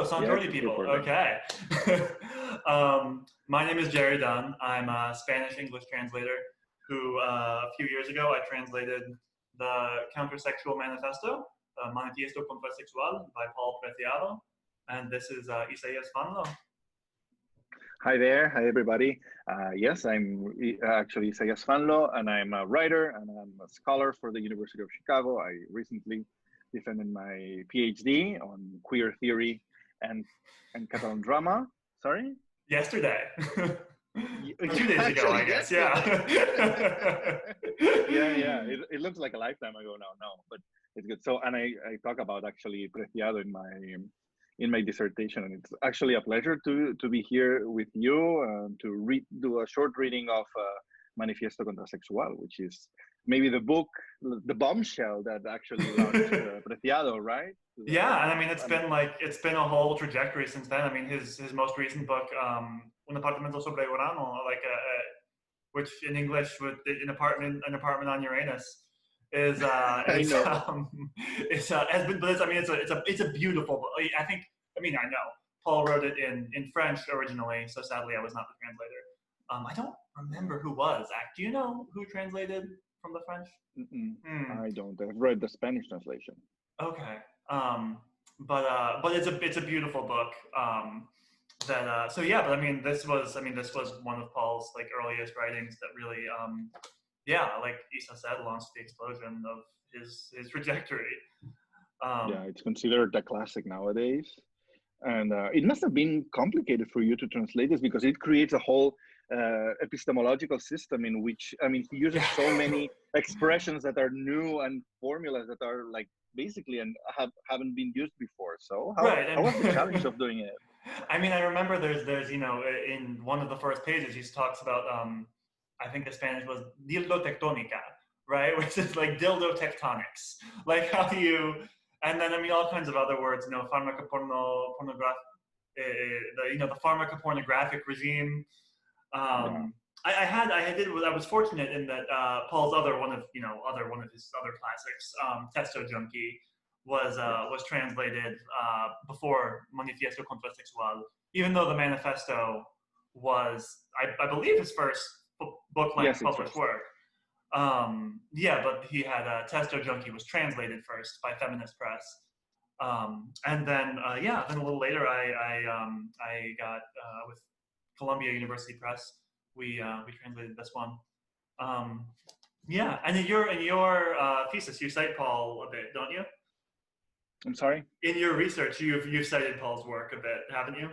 Oh, some Yes, Torty it's people. recording. Okay. My name is Gerry Dunn. I'm a Spanish-English translator who, a few years ago, I translated the Countersexual Manifesto, Manifiesto Contrasexual by Preciado. And this is Isaias Fanlo. Hi there. Hi, everybody. Yes, I'm actually Isaias Fanlo, and I'm a writer and I'm a scholar for the University of Chicago. I recently defended my PhD on queer theory and Catalan drama. Sorry? Yesterday. 2 days ago, I guess. Yesterday. Yeah. It looks like a lifetime ago now. No, but it's good. So, and I talk about actually Preciado in my dissertation, and it's actually a pleasure to be here with you to do a short reading of Manifiesto Contrasexual, which is maybe the book, the bombshell that actually launched Preciado, right? Yeah, and I mean it's been a whole trajectory since then. I mean his most recent book, Un apartamento sobre Urano, which in English with an apartment on Uranus, is has been. But it's a beautiful book. I know Paul wrote it in French originally, so sadly I was not the translator. I don't remember who was. Do you know who translated from the French? I don't. I've read the Spanish translation. Okay. But it's a beautiful book. But I mean this was one of Paul's like earliest writings that really like Isa said, launched the explosion of his trajectory. Yeah, it's considered a classic nowadays. And it must have been complicated for you to translate this because it creates a whole epistemological system in which, I mean, he uses so many expressions that are new and formulas that are like basically and haven't been used before. So how was the challenge of doing it? I mean, I remember there's in one of the first pages he talks about I think the Spanish was dildo tectónica, right, which is like dildo tectonics. Like how do you, and then I mean all kinds of other words, pharmacopornographic, the pharmacopornographic regime. I was fortunate in that Paul's one of his other classics, Testo Junkie, was translated before Manifiesto Contrasexual, even though the Manifesto was, I believe, his first book-length published work. But he had Testo Junkie was translated first by Feminist Press, and then then a little later I got with Columbia University Press. We translated this one. And in your thesis, you cite Paul a bit, don't you? I'm sorry? In your research, you've cited Paul's work a bit, haven't you?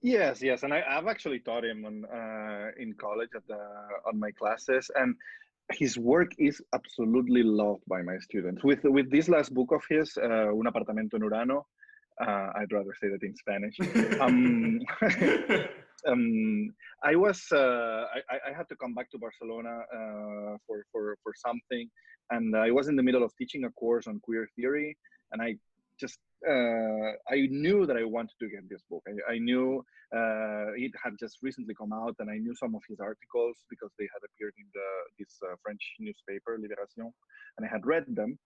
Yes, and I've actually taught him in college on my classes, and his work is absolutely loved by my students. With this last book of his, Un apartamento en Urano, I'd rather say that in Spanish. I had to come back to Barcelona for something, and I was in the middle of teaching a course on queer theory, and I knew that I wanted to get this book. I knew it had just recently come out, and I knew some of his articles because they had appeared in this French newspaper, Libération, and I had read them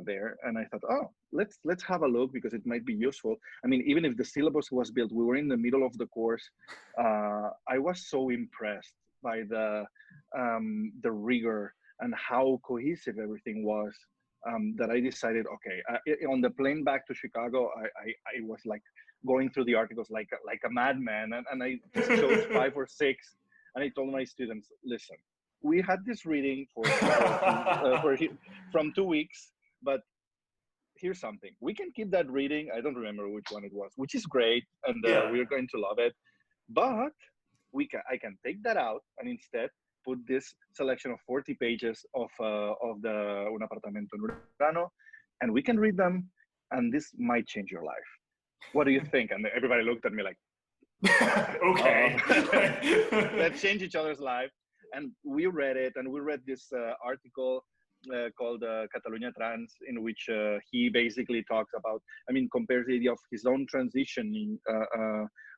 there, and I thought, oh, let's have a look because it might be useful. I mean, even if the syllabus was built, we were in the middle of the course. I was so impressed by the rigor and how cohesive everything was. That I decided, okay, on the plane back to Chicago, I was like going through the articles like a madman, and I just chose 5 or 6, and I told my students, listen, we had this reading from 2 weeks, but here's something, we can keep that reading. I don't remember which one it was, which is great, and we're going to love it, but I can take that out and instead put this selection of 40 pages of the Un apartamento en Urano, and we can read them, and this might change your life. What do you think? And everybody looked at me like, okay. Let's change each other's life. And we read it, and we read this article called Catalunya Trans, in which he basically talks about, compares the idea of his own transitioning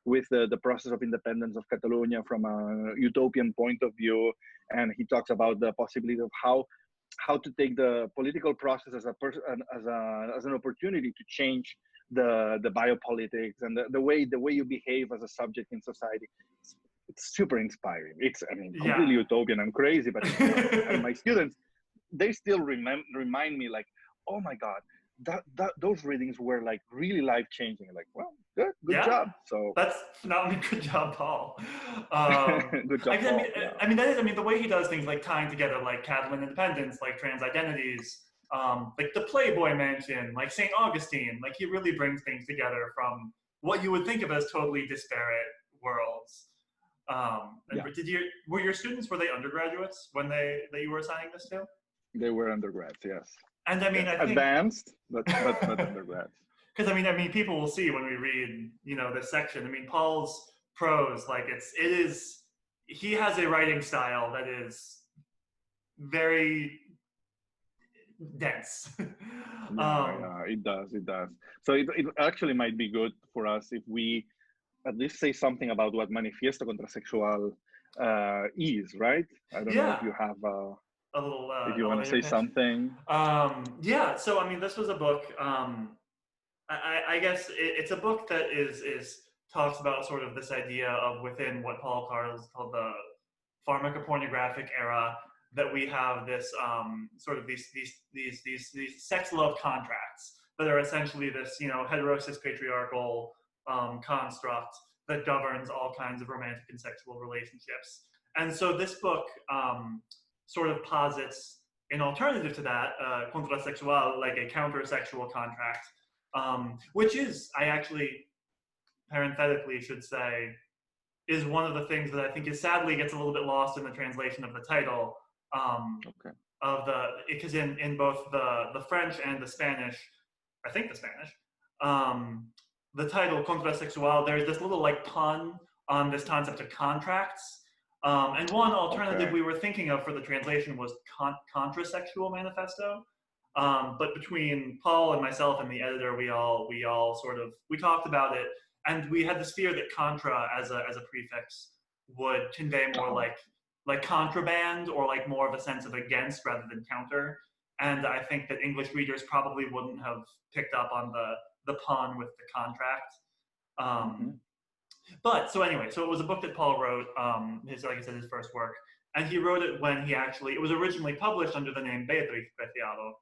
with the process of independence of Catalonia from a utopian point of view. And he talks about the possibility of how how to take the political process as as an opportunity to change the biopolitics and the way you behave as a subject in society. It's super inspiring. It's, I mean, completely utopian and crazy, but and my students, they still remind me like, oh my God, those readings were like really life changing. Like, well, good job. So that's phenomenal. Good job, Paul. Good job, Paul. I mean, the way he does things, like tying together like Catalan independence, like trans identities, like the Playboy mansion, like St. Augustine, like he really brings things together from what you would think of as totally disparate worlds. Were your students, were they undergraduates when that you were assigning this to? They were undergrads, yes. And I mean, yes. I think advanced, but undergrads. Because I mean, people will see when we read, this section. I mean, Paul's prose, like he has a writing style that is very dense. It does. So it actually might be good for us if we at least say something about what Manifiesto Contrasexual is, right? I don't know if you have a little if you want to say pitch. something. So I mean, this was a book, I guess it's a book that is talks about sort of this idea of within what Paul calls called the Pharmacopornographic Era, that we have this sort of these sex love contracts that are essentially this heterosis patriarchal construct that governs all kinds of romantic and sexual relationships. And so this book sort of posits an alternative to that, Countersexual, like a countersexual contract, which is, I actually parenthetically should say, is one of the things that I think sadly gets a little bit lost in the translation of the title. Because in both the French and the Spanish, I think the Spanish, the title Countersexual, there's this little like pun on this concept of contracts. And one alternative we were thinking of for the translation was Countersexual Manifesto. But between Paul and myself and the editor, we all sort of, we talked about it, and we had this fear that contra as a prefix would convey more like contraband, or like more of a sense of against rather than counter. And I think that English readers probably wouldn't have picked up on the pun with the contract. But so anyway, so it was a book that Paul wrote, like I said, his first work. And he wrote it when it was originally published under the name Beatriz Preciado,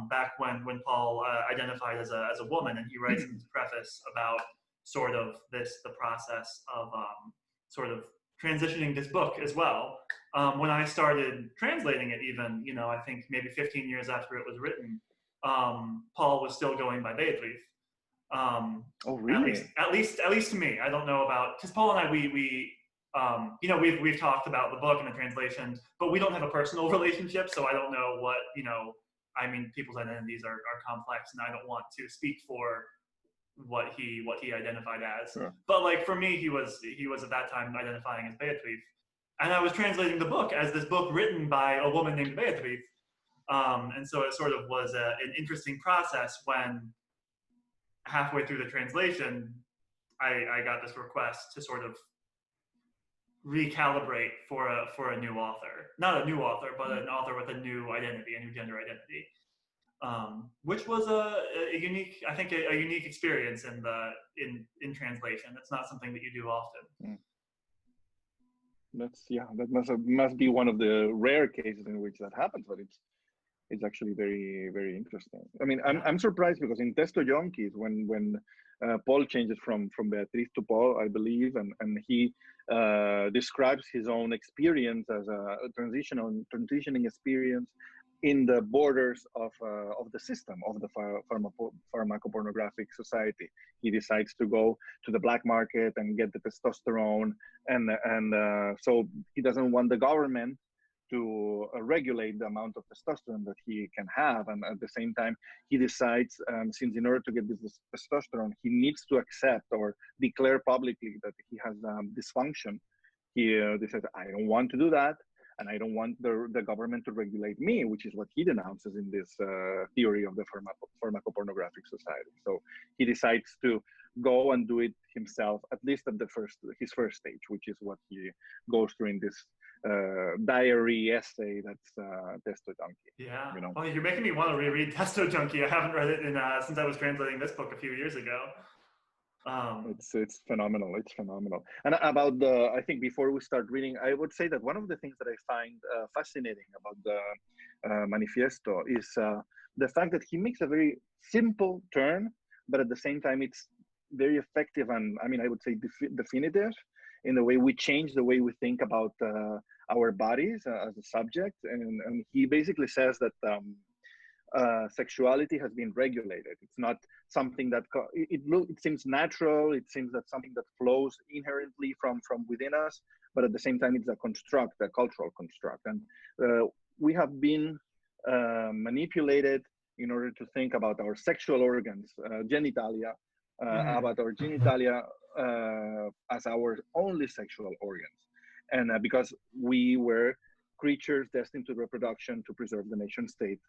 back when Paul identified as a woman. And he writes in his preface about sort of the process of sort of transitioning this book as well. When I started translating it, even, I think maybe 15 years after it was written, Paul was still going by Beatriz. Oh, really? At least to me. I don't know about, because Paul and I, we've talked about the book and the translation, but we don't have a personal relationship, so I don't know what, I mean, people's identities are complex, and I don't want to speak for what he identified as. Sure. But like for me, he was at that time identifying as Beatriz, and I was translating the book as this book written by a woman named Beatriz, and so it sort of was an interesting process when halfway through the translation, I got this request to sort of recalibrate for a new author, not a new author, but an author with a new identity, a new gender identity. Which was a unique, I think, a unique experience in translation. It's not something that you do often. That must be one of the rare cases in which that happens, but it's actually very, very interesting. I mean, I'm surprised because in Testo Junkie, when Paul changes from Beatriz to Paul, I believe, and he describes his own experience as a transitioning experience in the borders of the system of the pharmacopornographic society. He decides to go to the black market and get the testosterone, and so he doesn't want the government to regulate the amount of testosterone that he can have, and at the same time he decides, since in order to get this testosterone he needs to accept or declare publicly that he has dysfunction. He decides, I don't want to do that, and I don't want the government to regulate me, which is what he denounces in this theory of the pharmacopornographic society. So he decides to go and do it himself, at least at his first stage, which is what he goes through in this diary essay that's Testo Junkie. Yeah. You know. Oh, you're making me want to reread Testo Junkie. I haven't read it since I was translating this book a few years ago. It's phenomenal. It's phenomenal. And about I think before we start reading, I would say that one of the things that I find fascinating about the Manifesto is the fact that he makes a very simple turn, but at the same time, it's very effective and I would say definitive in the way we change the way we think about our bodies as a subject. And he basically says that sexuality has been regulated. It's not something that it seems natural. It seems that something that flows inherently from within us, but at the same time, it's a construct, a cultural construct. And we have been manipulated in order to think about our sexual organs, genitalia, about our genitalia as our only sexual organs. And because we were creatures destined to reproduction to preserve the nation state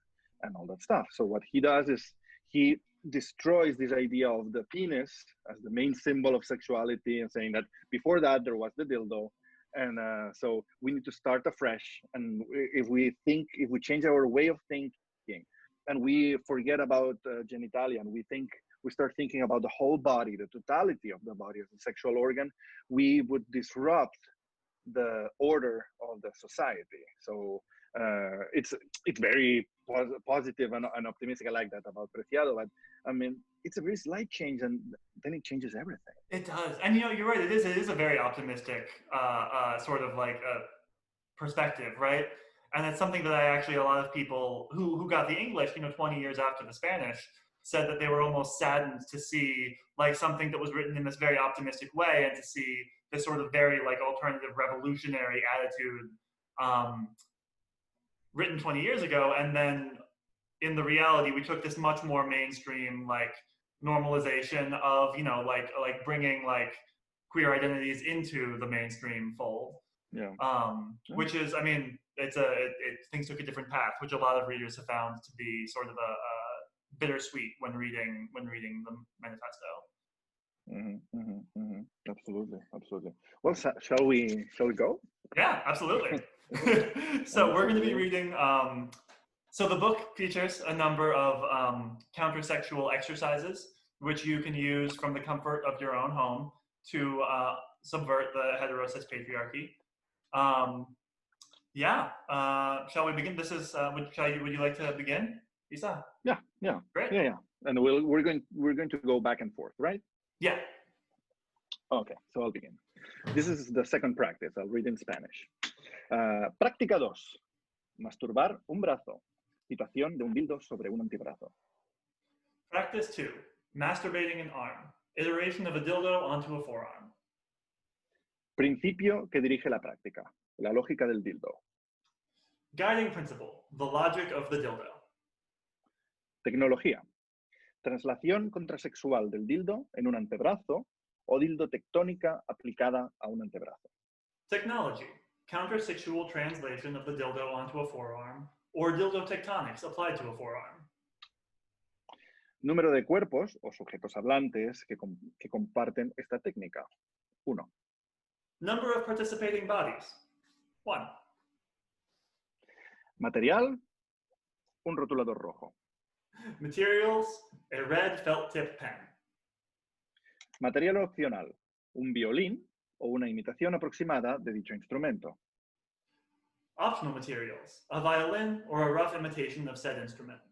and all that stuff. So what he does is he destroys this idea of the penis as the main symbol of sexuality and saying that before that there was the dildo. And so we need to start afresh. And if we change our way of thinking and we forget about genitalia and we start thinking about the whole body, the totality of the body as a sexual organ, we would disrupt the order of the society. So it's very positive and optimistic. I like that about Preciado, but it's a very slight change and then it changes everything. It does. And you're right, it is a very optimistic sort of like perspective, right? And it's something that a lot of people who got the English 20 years after the Spanish said that they were almost saddened to see like something that was written in this very optimistic way and to see this sort of very like alternative revolutionary attitude written 20 years ago. And then in the reality, we took this much more mainstream like normalization of, like bringing like queer identities into the mainstream fold. Yeah. Which is, things took a different path, which a lot of readers have found to be sort of a bittersweet when reading the manifesto. Absolutely. Well, shall we go? Yeah, absolutely. So we're going to be reading. So the book features a number of countersexual exercises, which you can use from the comfort of your own home to subvert the heterosex patriarchy. Shall we begin? This is. Would you like to begin, Isa? Yeah. Great. Yeah. And we're going to go back and forth, right? Yeah. Okay, so I'll begin. This is the second practice. I'll read in Spanish. Práctica 2. Masturbar un brazo. Situación de un dildo sobre un antebrazo. Practice 2. Masturbating an arm. Iteration of a dildo onto a forearm. Principio que dirige la práctica. La lógica del dildo. Guiding principle. The logic of the dildo. Tecnología. Translación contrasexual del dildo en un antebrazo o dildo tectónica aplicada a un antebrazo. Technology. Countersexual translation of the dildo onto a forearm or dildo tectonics applied to a forearm. Número de cuerpos o sujetos hablantes que comparten esta técnica. 1. Number of participating bodies. 1. Material. Un rotulador rojo. Materials. A red felt tip pen. Material opcional. Un violín o una imitación aproximada de dicho instrumento. Optional materials. A violin or a rough imitation of said instrument.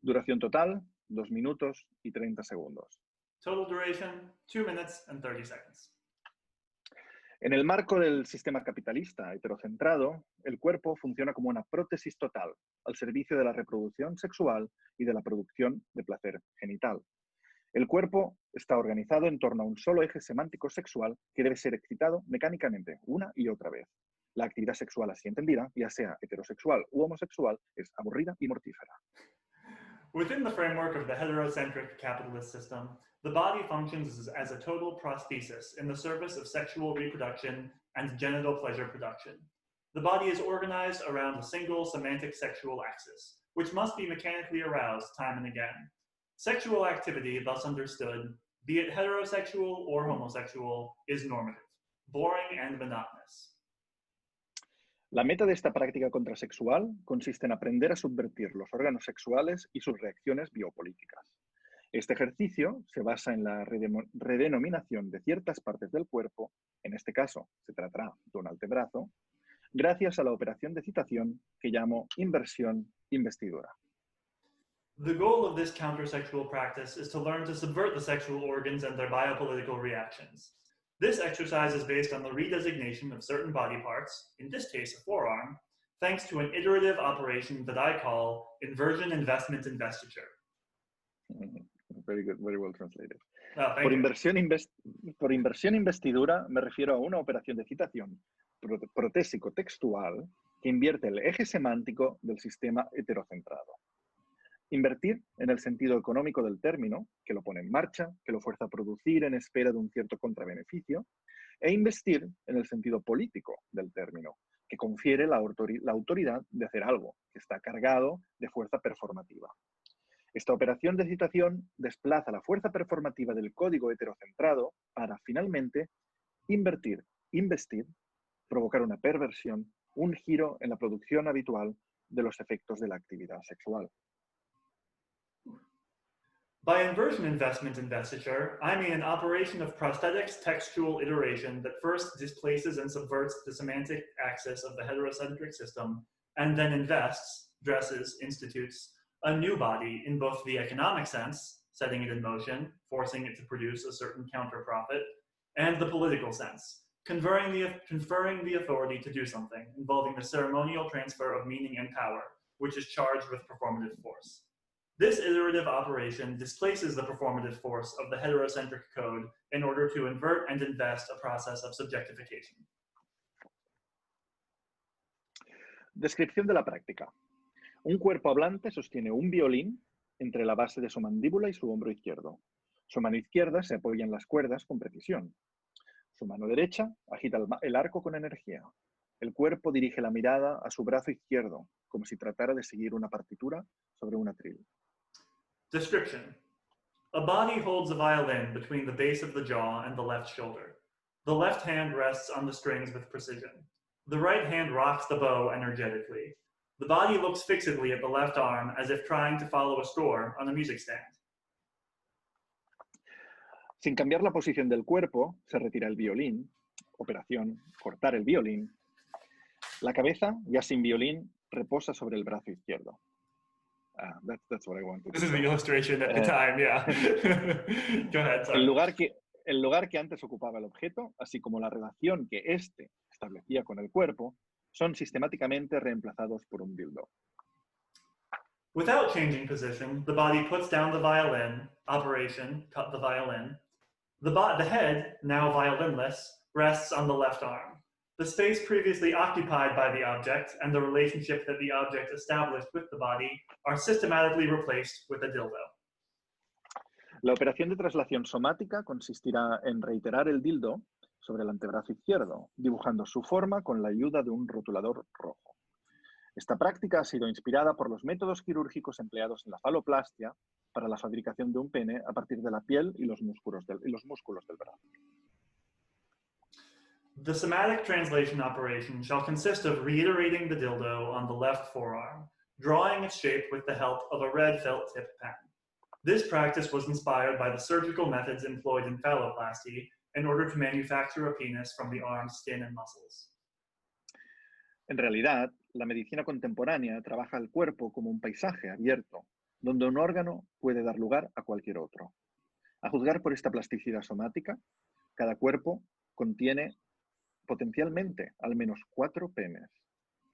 Duración total, 2 minutos y 30 segundos. Total duration, 2 minutes and 30 seconds. En el marco del sistema capitalista heterocentrado, el cuerpo funciona como una prótesis total al servicio de la reproducción sexual y de la producción de placer genital. El cuerpo está organizado en torno a un solo eje semántico sexual que debe ser excitado mecánicamente una y otra vez. La actividad sexual así entendida, ya sea heterosexual u homosexual, es aburrida y mortífera. Within the framework of the heterocentric capitalist system, the body functions as a total prosthesis in the service of sexual reproduction and genital pleasure production. The body is organized around a single semantic sexual axis, which must be mechanically aroused time and again. Sexual activity, thus understood, be it heterosexual or homosexual, is normative, boring and monotonous. La meta de esta práctica contrasexual consiste en aprender a subvertir los órganos sexuales y sus reacciones biopolíticas. Este ejercicio se basa en la redenominación de ciertas partes del cuerpo, en este caso se tratará de un antebrazo, gracias a la operación de citación que llamo inversión-investidura. The goal of this countersexual practice is to learn to subvert the sexual organs and their biopolitical reactions. This exercise is based on the redesignation of certain body parts, in this case a forearm, thanks to an iterative operation that I call inversion investment investiture. Very good, very well translated. Oh, por inversión investidura me refiero a una operación de citación protésico textual que invierte el eje semántico del sistema heterocentrado. Invertir en el sentido económico del término, que lo pone en marcha, que lo fuerza a producir en espera de un cierto contrabeneficio, e investir en el sentido político del término, que confiere la autoridad de hacer algo, que está cargado de fuerza performativa. Esta operación de citación desplaza la fuerza performativa del código heterocentrado para, finalmente, investir, provocar una perversión, un giro en la producción habitual de los efectos de la actividad sexual. By inversion investment investiture, I mean an operation of prosthetics textual iteration that first displaces and subverts the semantic axis of the heterocentric system, and then invests, dresses, institutes, a new body in both the economic sense, setting it in motion, forcing it to produce a certain counter-profit, and the political sense, conferring the authority to do something, involving the ceremonial transfer of meaning and power, which is charged with performative force. This iterative operation displaces the performative force of the heterocentric code in order to invert and invest a process of subjectification. Descripción de la práctica. Un cuerpo hablante sostiene un violín entre la base de su mandíbula y su hombro izquierdo. Su mano izquierda se apoya en las cuerdas con precisión. Su mano derecha agita el arco con energía. El cuerpo dirige la mirada a su brazo izquierdo, como si tratara de seguir una partitura sobre un atril. Description. A body holds a violin between the base of the jaw and the left shoulder. The left hand rests on the strings with precision. The right hand rocks the bow energetically. The body looks fixedly at the left arm as if trying to follow a score on a music stand. Sin cambiar la posición del cuerpo, se retira el violín. Operación, cortar el violín. La cabeza, ya sin violín, reposa sobre el brazo izquierdo. That's what I wanted. This is the illustration at the time, yeah. Go ahead, sorry. El lugar que antes ocupaba el objeto, así como la relación que éste establecía con el cuerpo, son sistemáticamente reemplazados por un dildo. Without changing position, the body puts down the violin, operation, cut the violin. The head, now violinless, rests on the left arm. The space previously occupied by the object and the relationship that the object established with the body are systematically replaced with a dildo. La operación de traslación somática consistirá en reiterar el dildo sobre el antebrazo izquierdo, dibujando su forma con la ayuda de un rotulador rojo. Esta práctica ha sido inspirada por los métodos quirúrgicos empleados en la faloplastia para la fabricación de un pene a partir de la piel y los músculos del brazo. The somatic translation operation shall consist of reiterating the dildo on the left forearm, drawing its shape with the help of a red felt tip pen. This practice was inspired by the surgical methods employed in phalloplasty in order to manufacture a penis from the arm's skin and muscles. En realidad, la medicina contemporánea trabaja el cuerpo como un paisaje abierto, donde un órgano puede dar lugar a cualquier otro. A juzgar por esta plasticidad somática, cada cuerpo contiene potencialmente al menos 4 penes,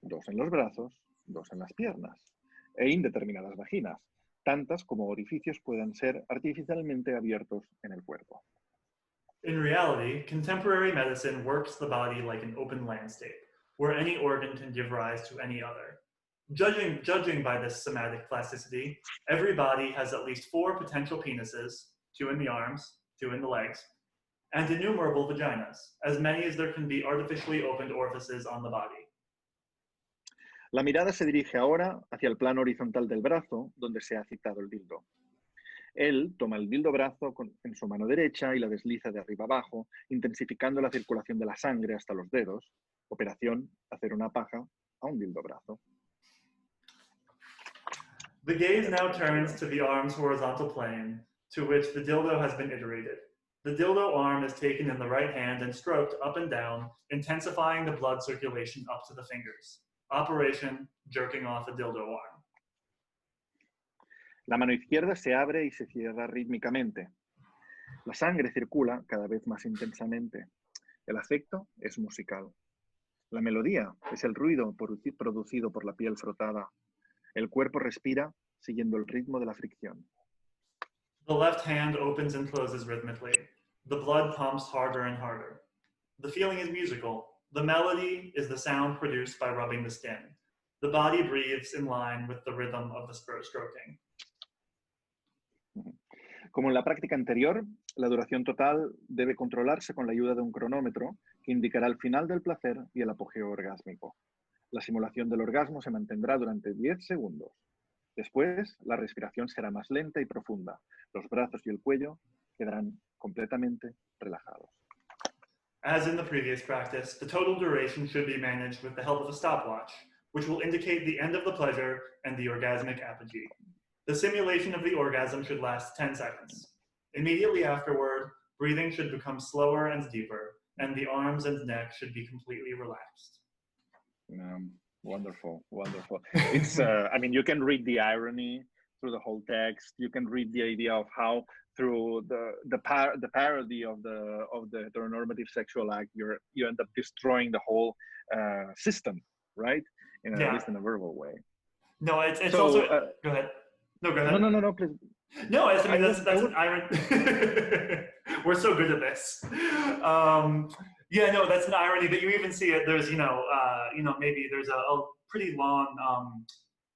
2 en los brazos, 2 en las piernas, e indeterminadas vaginas, tantas como orificios puedan ser artificialmente abiertos en el cuerpo. In reality, contemporary medicine works the body like an open landscape, where any organ can give rise to any other. Judging by this somatic plasticity, every body has at least 4 potential penises, 2 in the arms, 2 in the legs, and innumerable vaginas, as many as there can be artificially opened orifices on the body. La mirada se dirige ahora hacia el plano horizontal del brazo, donde se ha citado el dildo. Él toma el dildo brazo en su mano derecha y la desliza de arriba abajo, intensificando la circulación de la sangre hasta los dedos. Operación, hacer una paja a un dildo brazo. The gaze now turns to the arm's horizontal plane, to which the dildo has been iterated. The dildo arm is taken in the right hand and stroked up and down, intensifying the blood circulation up to the fingers. Operation, jerking off a dildo arm. La mano izquierda se abre y se cierra rítmicamente. La sangre circula cada vez más intensamente. El afecto es musical. La melodía es el ruido producido por la piel frotada. El cuerpo respira siguiendo el ritmo de la fricción. The left hand opens and closes rhythmically. The blood pumps harder and harder. The feeling is musical. The melody is the sound produced by rubbing the skin. The body breathes in line with the rhythm of the stroking. Como en la práctica anterior, la duración total debe controlarse con la ayuda de un cronómetro que indicará el final del placer y el apogeo orgásmico. La simulación del orgasmo se mantendrá durante 10 segundos. Después, la respiración será más lenta y profunda. Los brazos y el cuello quedarán completamente relajados. As in the previous practice, the total duration should be managed with the help of a stopwatch, which will indicate the end of the pleasure and the orgasmic apogee. The simulation of the orgasm should last 10 seconds. Immediately afterward, breathing should become slower and deeper, and the arms and neck should be completely relaxed. Wonderful, wonderful. It's, I mean, you can read the irony through the whole text. You can read the idea of how, through the parody of the heteronormative sexual act, you end up destroying the whole system, right? At least in a verbal way. No, it's so, also. Go ahead. No, go ahead. No, please. No, I mean that's an irony. We're so good at this. Yeah, no, that's an irony. But you even see it. There's maybe there's a pretty long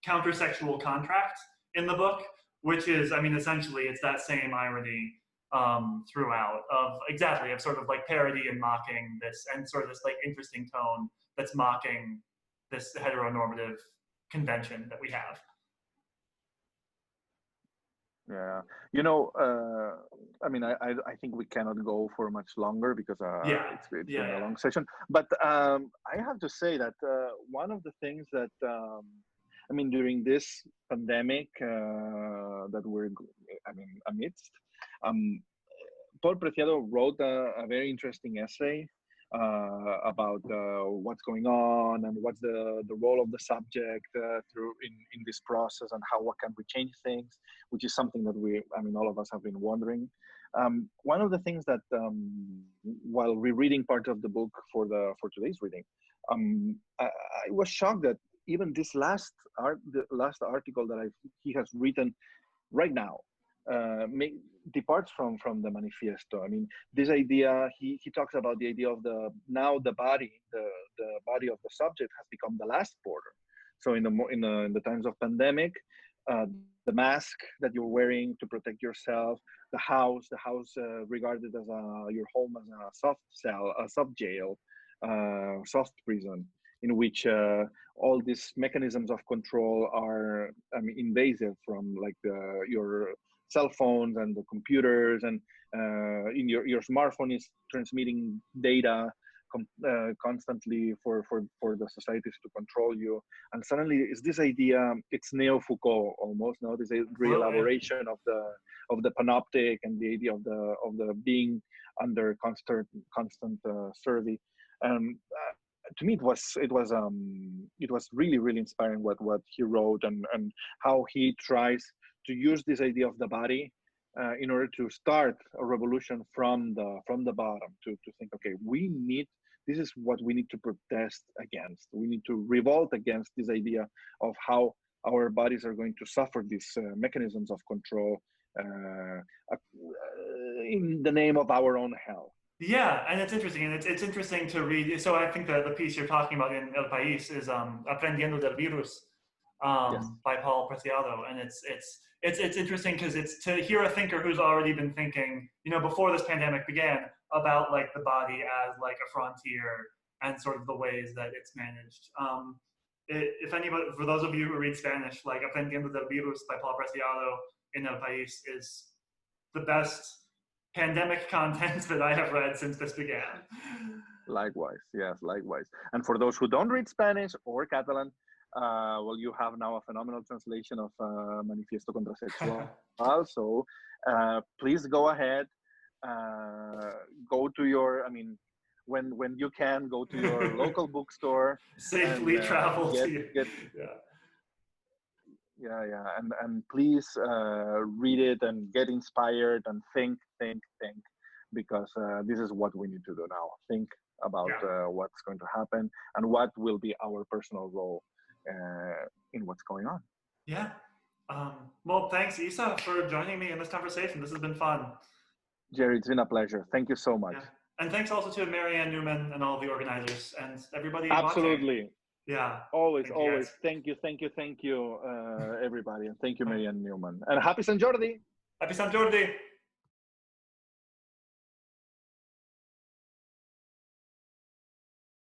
countersexual contract in the book, which is, I mean, essentially it's that same irony throughout of sort of like parody and mocking this, and sort of this like interesting tone that's mocking this heteronormative convention that we have. Yeah, I mean, I think we cannot go for much longer because it's been a long session. But I have to say that one of the things that, I mean, during this pandemic that we're, amidst, Paul Preciado wrote a very interesting essay about what's going on and what's the role of the subject in this process, and what can we change things, which is something that all of us have been wondering. One of the things that while rereading part of the book for today's reading, I was shocked that even this last article that he has written right now departs from the manifesto. I mean, this idea, he talks about the idea of the body of the subject has become the last border. So in the times of pandemic, the mask that you're wearing to protect yourself, the house regarded as your home as a soft cell, a soft jail, soft prison, in which all these mechanisms of control are invasive, from like your cell phones and the computers, and in your smartphone is transmitting data constantly for the societies to control you. And suddenly it's this idea, it's Neo-Foucault almost, no? This re-elaboration of the panoptic and the idea of the being under constant survey. To me, it was really inspiring what he wrote, and how he tries to use this idea of the body in order to start a revolution from the bottom, to think, okay, this is what we need to protest against. We need to revolt against this idea of how our bodies are going to suffer these mechanisms of control in the name of our own health. Yeah, and it's interesting, and it's interesting to read. So I think that the piece you're talking about in El País is Aprendiendo del Virus by Paul Preciado, and it's interesting because it's to hear a thinker who's already been thinking, before this pandemic began, about like the body as like a frontier and sort of the ways that it's managed. If anybody, for those of you who read Spanish, like Aprendiendo del Virus by Paul Preciado in El País is the best pandemic content that I have read since this began. Likewise, yes, likewise. And for those who don't read Spanish or Catalan, well, you have now a phenomenal translation of Manifiesto Countersexual. So please go ahead, go to your, I mean, when you can, go to your local bookstore. Safely and, travel get, to get, yeah, and please read it and get inspired and think, because this is what we need to do now. Think about what's going to happen and what will be our personal role in what's going on. Yeah. Well, thanks, Isa, for joining me in this conversation. This has been fun. Gerry, it's been a pleasure. Thank you so much. Yeah. And thanks also to Marianne Newman and all the organizers and everybody Absolutely. watching. Yeah. Always. Thank you, everybody. And thank you, Marianne Newman. And happy Sant Jordi. Happy Sant Jordi.